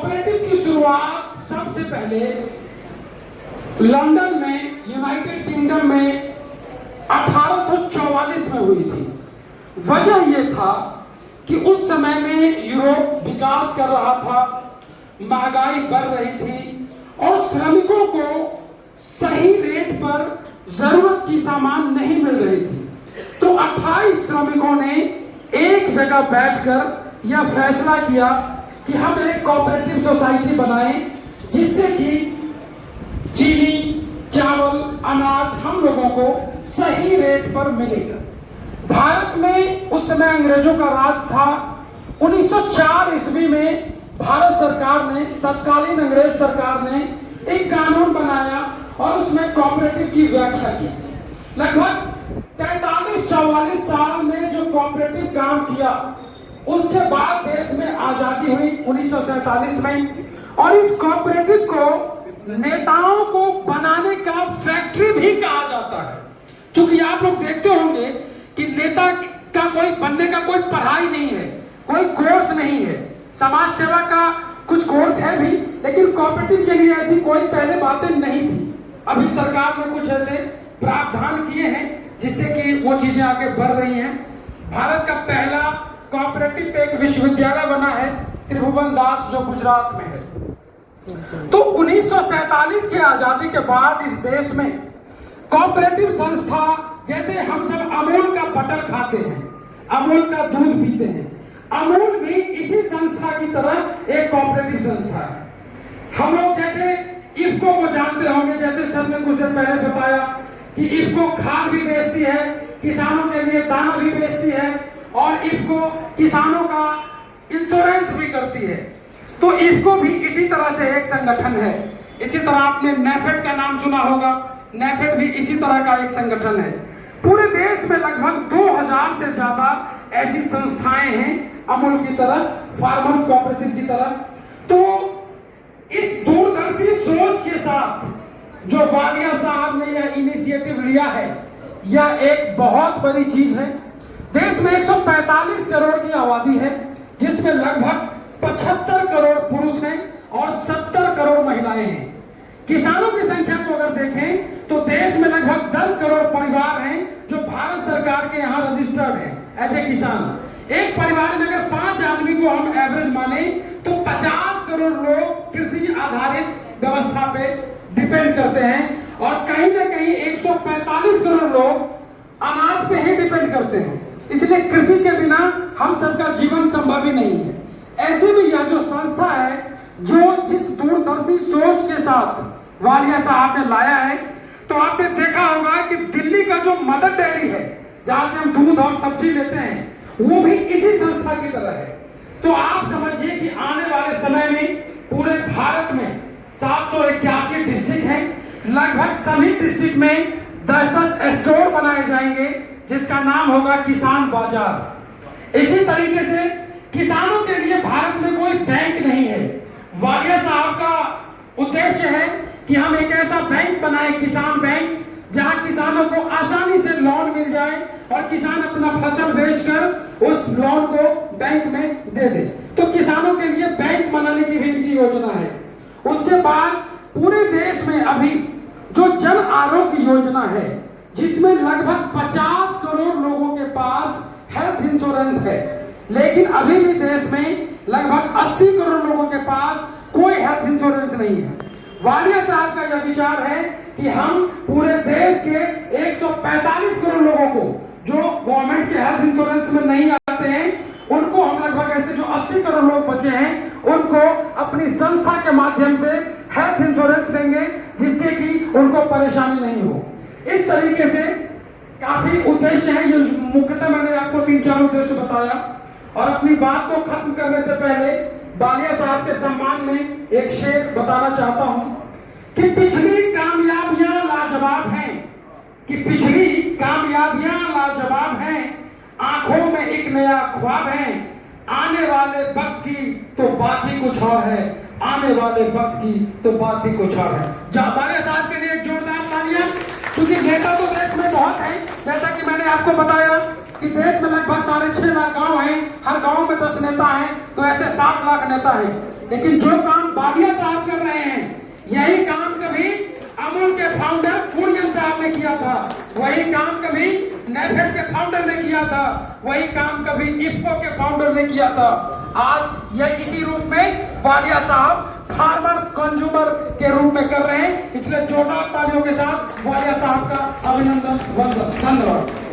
Cooperative की शुरुआत सबसे पहले लंदन में, यूनाइटेड किंगडम में 1844 में हुई थी। वजह यह था कि उस समय में यूरोप विकास कर रहा था, महंगाई बढ़ रही थी और श्रमिकों को सही रेट पर जरूरत की सामान नहीं मिल रही थी। तो 28 श्रमिकों ने एक जगह बैठकर यह फैसला किया कि हम एक कोऑपरेटिव सोसाइटी बनाएं जिससे कि चीनी, चावल, अनाज हम लोगों को सही रेट पर मिलेगा। भारत में उस समय अंग्रेजों का राज था। 1904 ईस्वी में भारत सरकार ने, तत्कालीन अंग्रेज सरकार ने एक कानून बनाया और उसमें कोऑपरेटिव की व्याख्या की। लगभग 43-44 साल में जो कोऑपरेटिव काम किया, उसके बाद देश में आजादी हुई 1947 में। और इस कोऑपरेटिव को नेताओं को बनाने का फैक्ट्री भी कहा जाता है। क्योंकि आप लोग देखते होंगे कि नेता का कोई बनने का कोई पढ़ाई नहीं है, कोई कोर्स नहीं है। समाज सेवा का कुछ कोर्स है भी, लेकिन कोऑपरेटिव के लिए ऐसी कोई पहले बातें नहीं थी। अभी सरकार ने कुछ ऐसे प्रावधान किए हैं जिससे कि वो चीजें आगे बढ़ रही हैं। भारत का पहला कोऑपरेटिव एक विश्वविद्यालय बना है, त्रिभुवन दास, जो गुजरात में है। तो 1947 की आजादी के बाद इस देश में कोऑपरेटिव संस्था, जैसे हम सब अमूल का बटर खाते हैं, अमूल का दूध पीते हैं, अमूल भी इसी संस्था की तरह एक कोऑपरेटिव संस्था है। हम लोग जैसे इफ्को को जानते होंगे, जैसे सर ने कुछ दिन पहले बताया कि इफ्को खाद भी बेचती है, किसानों के लिए दाना भी बेचती है और इफ्को किसानों का इंश्योरेंस भी करती है। तो इफ्को भी इसी तरह से एक संगठन है। इसी तरह आपने नेफेड का नाम सुना होगा, नेफेड भी इसी तरह का एक संगठन है। पूरे देश में लगभग 2000 से ज्यादा ऐसी संस्थाएं हैं अमूल की तरह, फार्मर्स कोऑपरेटिव की तरह। तो इस दूरदर्शी सोच के साथ जो वालिया साहब ने यह इनिशिएटिव लिया है, यह एक बहुत बड़ी चीज है। देश में 145 करोड़ की आबादी है, जिसमें लगभग 75 करोड़ पुरुष हैं और 70 करोड़ महिलाएं हैं। किसानों की संख्या को अगर देखें तो देश में लगभग 10 करोड़ परिवार हैं जो भारत सरकार के यहाँ रजिस्टर्ड हैं एज ए किसान। एक परिवार में अगर 5 आदमी को हम एवरेज माने तो 50 करोड़ लोग कृषि आधारित व्यवस्था पे डिपेंड करते हैं और कहीं ना कहीं 145 करोड़ लोग अनाज पे ही डिपेंड करते हैं। इसलिए कृषि के बिना हम सबका जीवन संभव ही नहीं है। ऐसे में यह जो संस्था है, जो जिस दूरदर्शी सोच के साथ वालिया साहब ने लाया है, तो आपने देखा होगा कि दिल्ली का जो मदर डेयरी है, जहां से हम दूध और सब्जी लेते हैं, वो भी इसी संस्था की तरह है। तो आप समझिए कि आने वाले समय में पूरे भारत में 781 डिस्ट्रिक्ट हैं। लगभग सभी डिस्ट्रिक्ट में 10-10 स्टोर बनाए जाएंगे जिसका नाम होगा किसान बाजार। इसी तरीके से किसानों के लिए भारत में कोई बैंक नहीं है। वालिया साहब का उद्देश्य है कि हम एक ऐसा बैंक बनाए, किसान बैंक, जहां किसानों को आसानी से लोन मिल जाए और किसान अपना फसल बेचकर उस लोन को बैंक में दे दे। तो किसानों के लिए बैंक बनाने की भी इनकी योजना है। उसके बाद पूरे देश में अभी जो जन आरोग्य योजना है, जिसमें लगभग 50 करोड़ लोगों के पास हेल्थ इंश्योरेंस है, लेकिन अभी भी देश में लगभग 80 करोड़ लोगों के पास कोई हेल्थ इंश्योरेंस नहीं है। वालिया साहब का यह विचार है कि हम पूरे देश के 145 करोड़ लोगों को जो गवर्नमेंट के हेल्थ इंश्योरेंस में नहीं आते हैं, उनको हम लगभग ऐसे जो 80 करोड़ लोग बचे हैं, उनको अपनी संस्था के माध्यम से हेल्थ इंश्योरेंस देंगे, जिससे कि उनको परेशानी नहीं हो। इस तरीके से काफी उद्देश्य है। ये मुख्यतः मैंने आपको 3-4 उद्देश्य बताया। और अपनी बात को खत्म करने से पहले वालिया साहब के सम्मान में एक शेर बताना चाहता हूं कि पिछली कामयाबियां लाजवाब हैं, कि पिछली कामयाबियां लाजवाब हैं, आंखों में एक नया ख्वाब है, आने वाले वक्त की तो बात ही कुछ और है, आने वाले वक्त की तो बात ही कुछ और है। वालिया साहब के लिए एक जोरदार तालियां, क्योंकि नेता तो देश में बहुत है। जैसा कि मैंने आपको बताया कि देश में लगभग 6.5 लाख गांव हैं, हर गांव में 10 नेता हैं, तो ऐसे 7 लाख नेता हैं। लेकिन जो काम वालिया साहब कर रहे हैं, यही काम कभी अमूल के फाउंडर कुरियन साहब ने किया था, वही काम कभी नेफेड के फाउंडर ने किया था, वही काम कभी इफ्को के फाउंडर ने किया था। आज यह इसी रूप में वालिया साहब फार्मर्स कंज्यूमर के रूप में कर रहे हैं। इसलिए जोरदार तालियों के साथ वालिया साहब का अभिनंदन, धन्यवाद।